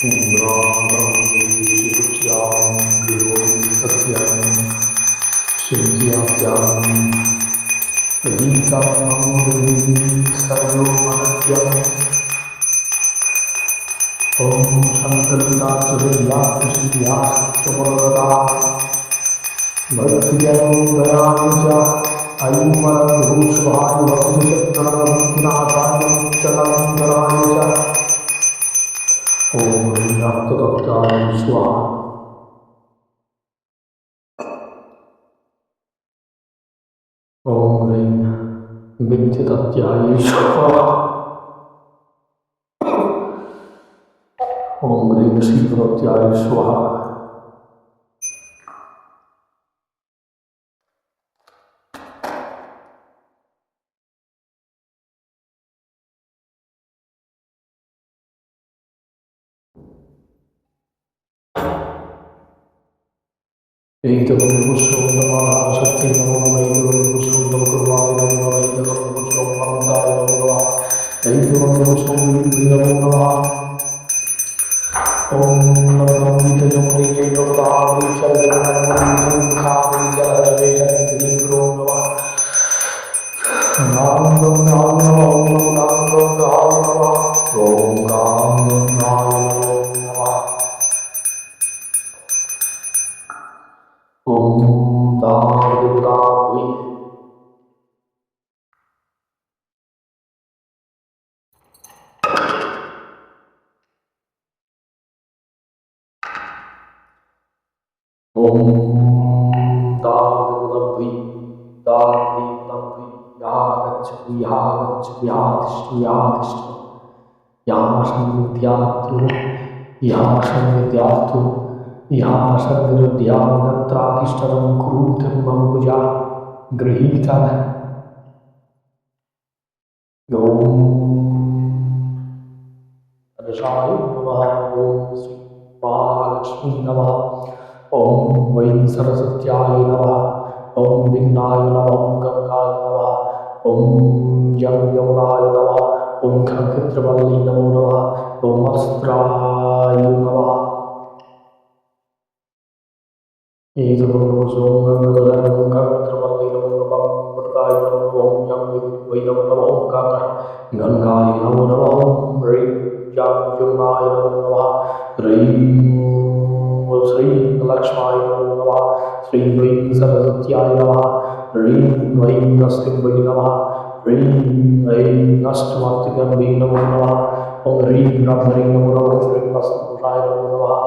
Umbrātam Virutyam Gurvam Satyam Shintyam Vitam Amurim Sarvamadyam Om Shankarvitacharya Bhaktiyan Dayānija Ayumaram Bhūshvāyu Bhakti-Chakravartinātāyam Chalantarāya Om Namaktadaktāya Swaha Om Ring Vidyatatyaye Swaha Om Ring Shivaratyaye Swaha Ekam Pusham Namah Shakti Namah Ekam Pusham Namah Kurvāya Namah Ekam Pusham Manantāya Namah Ekam Pusham Vidya Namah Om Namah Vidya Namah Om Vain Saraswatyāya Namaha Om Vignāya Namaha Om Gangaaya Namaha Om Yam Yamunāya Namaha Om Khankhitravalli Namo Namaha Om Astrāya Namaha Ekam Pusham Namah Khankhitravalli Namo Namaha Om Bhattaya Namo Om Yam Vainam Namo Om Gangaaya Namo Namaha Om Ring Yam Yamunāya Namo Namaha Ring Sri Lakshmaya Namaha Sri Vain Saraswatyaya Namaha Ring Vain Nastimvai Namaha Ring Vain Nastamatikambhi Namo Namaha Om Ring Brahmari Namo Namaha Om Ring Vastapushaya Namo Namaha